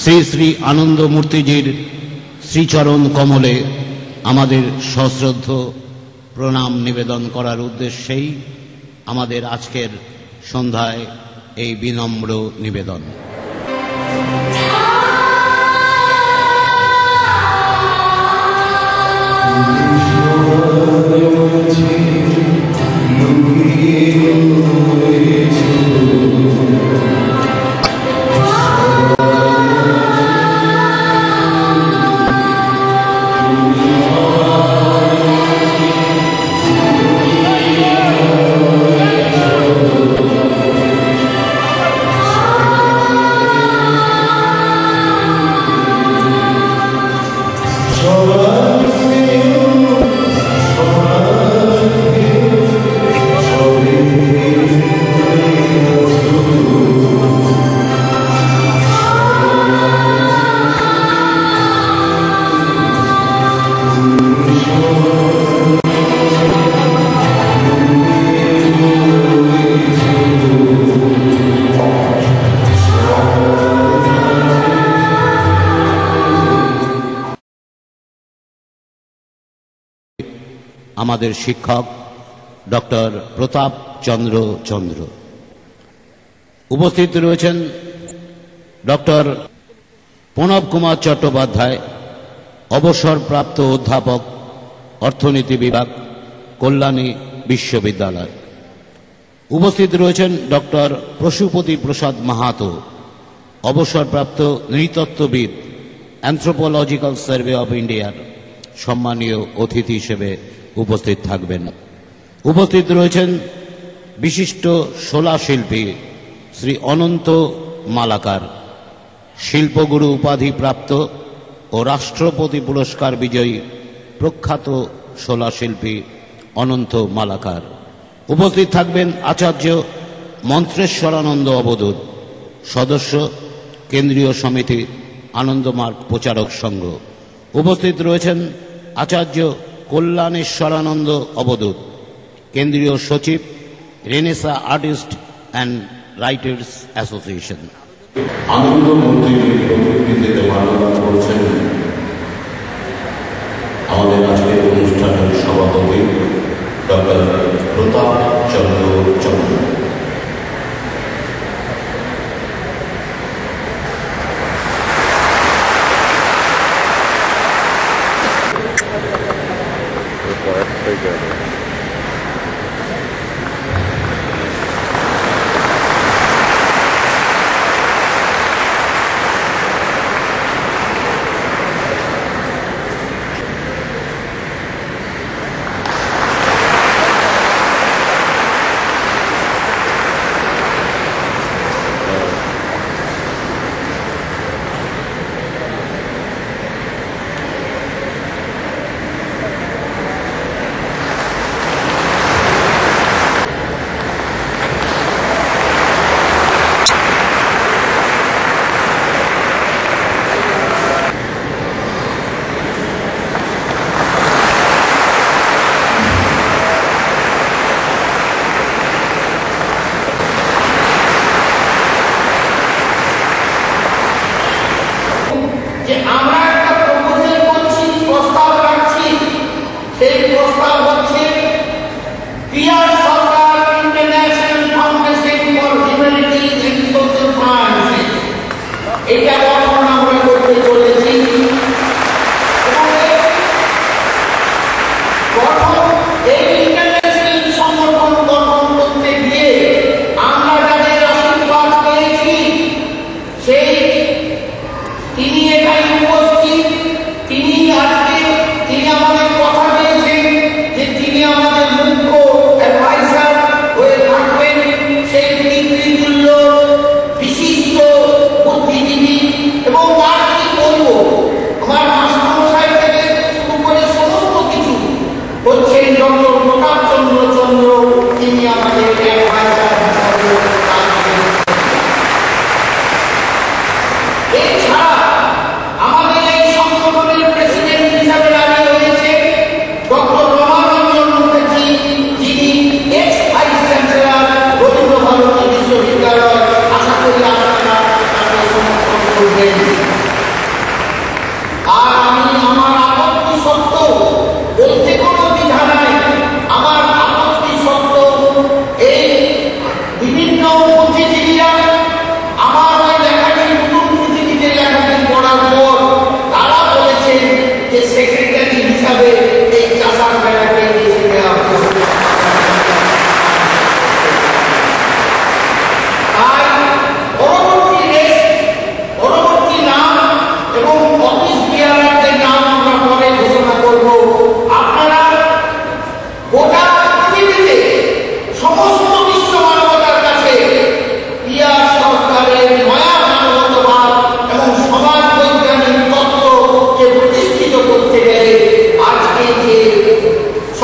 শ্রী শ্রী আনন্দমূর্তিজির শ্রীচরণ কমলে আমাদের সশ্রদ্ধ প্রণাম নিবেদন করার উদ্দেশ্যেই আমাদের আজকের সন্ধ্যায় এই বিনম্র নিবেদন। আমাদের শিক্ষক ডক্টর প্রতাপ চন্দ্র চন্দ্র, উপস্থিত রয়েছেন ডক্টর প্রণব কুমার চট্টোপাধ্যায়, অবসরপ্রাপ্ত অধ্যাপক, অর্থনীতি বিভাগ, কল্যাণী বিশ্ববিদ্যালয়। উপস্থিত রয়েছেন ডক্টর পশুপতি প্রসাদ মাহাতো, অবসরপ্রাপ্ত নৃতত্ত্ববিদ, অ্যানথ্রোপোলজিক্যাল সার্ভে অব ইন্ডিয়ার সম্মানীয় অতিথি হিসেবে উপস্থিত থাকবেন। উপস্থিত রয়েছেন বিশিষ্ট শোলা শিল্পী শ্রী অনন্ত মালাকার, শিল্পগুরু উপাধি প্রাপ্ত ও রাষ্ট্রপতি পুরস্কার বিজয়ী প্রখ্যাত শোলা শিল্পী অনন্ত মালাকার। উপস্থিত থাকবেন আচার্য মন্ত্রেশ্বরানন্দ অবধূত, সদস্য কেন্দ্রীয় সমিতি আনন্দমার্গ প্রচারক সংঘ। উপস্থিত রয়েছেন আচার্য কল্যাণেশ্বরানন্দ অবধূত, কেন্দ্রীয় সচিব renaissance artist and writers association. আনন্দমূর্তির প্রতিকৃতিতে মাল্যদান করছেন আমাদের আজকের অনুষ্ঠানের সভাপতি ডক্টর প্রতাপ চন্দ্র চন্দ্র।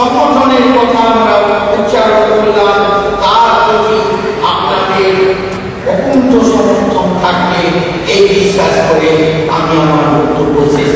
সংগঠনের কথা আমরা উচ্চারণ করলাম, তার প্রতি আপনাদের অকুণ্ঠ সমর্থন থাকবে এই বিশ্বাস করে আমি আমার বক্তব্য শেষ